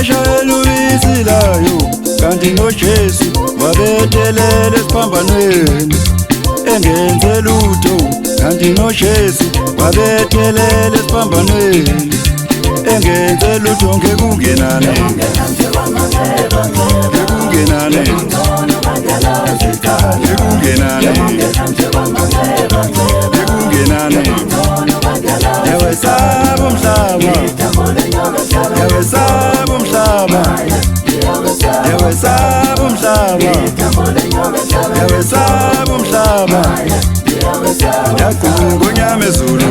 bashayela uyisilayo kanti noJesu wabethelela esiphambanweni engenze lutho kanti noJesu wabethelela esiphambanweni engenze lutho ngekungenani ngekungenani ngekungenani yawesaba umhlaba yawesaba umhlaba yawesaba umhlaba yawesaba umhlaba yaguma ingonyama ezulu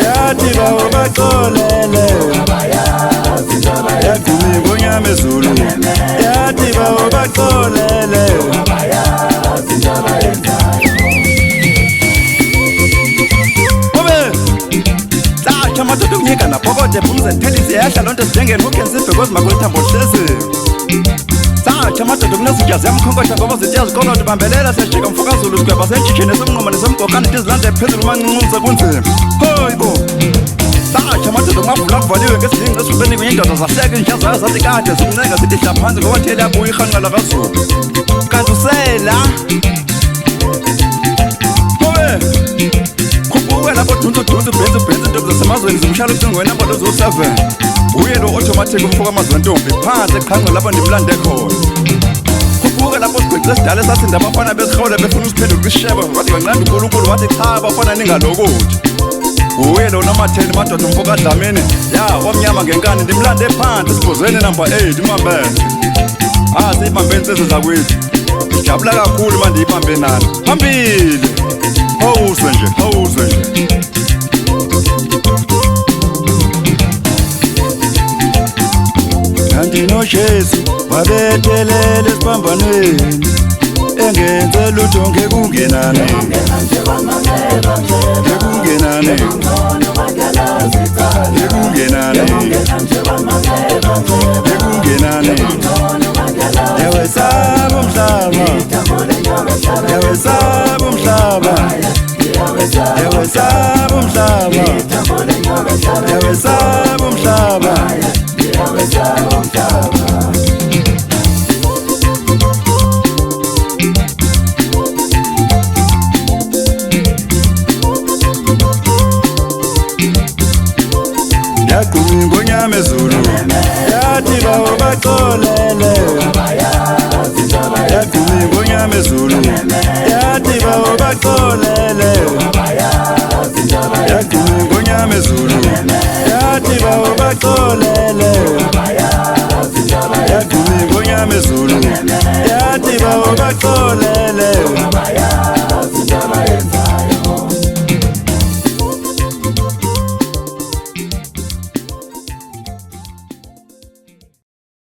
yathi bawo baxolele yaguma ingonyama ezulu yathi bawo baxolele amadoda okunyika nabhokode phumzenthelisi yehla lonto sidengeni ukensibhekozi makulithambo lihlezi satsha amadoda okunezinjazi yamkhonkotha ngoba zinto yazikolodo bambelela siyajika mfokazulu sigweba sentshitshini esemnqoma nesemgokane tizilanda ephezulu umancincuza kunzima hoyibo satsha amadoda okumavula kuvaliwe ngesilinci esifubeni kunye indoda zahleka inja zayo zathi kade zimncenga zithi hla phansi ngoba thele yabuya irhanqela kazulu kanti usela lapho dunzu benzi ntombi zasemazweni zimshaya ucingweni namba lozo-7 uye lo automatic umfoka amazwe ntombi phansi eqhanqe lapho ndimlande khona khuphuka lapho sigwecile esidala esasinda abafana besihawule befuna usiphenduka kwisishebo wathi kanqanda unkulunkulu wathi cha bafana ningalokuthi uye lo nomatheni madoda umfoka adlamini ya wamnyama ngenkani ndimlande phansi esibhozweni namba 8 imambele siyibambeni seze zakwethu ngijabula kakhulu uma ndiyibambe nani phambili hawuzwe nje kanti noJesu wabethelela esiphambanweni engenze lutho ngekungenani ngekungenani ngekungenani ngekungenani yawesaba umhlaba yawesaba umhlaba yawesaba umhlaba yawesaba umhlaba yaguma ingonyama ezulu yathi bawo baxolele yaguma ingonyama ezulu yathi bawo baxolele yaguma ingonyama ezulu yathi bawo baxolele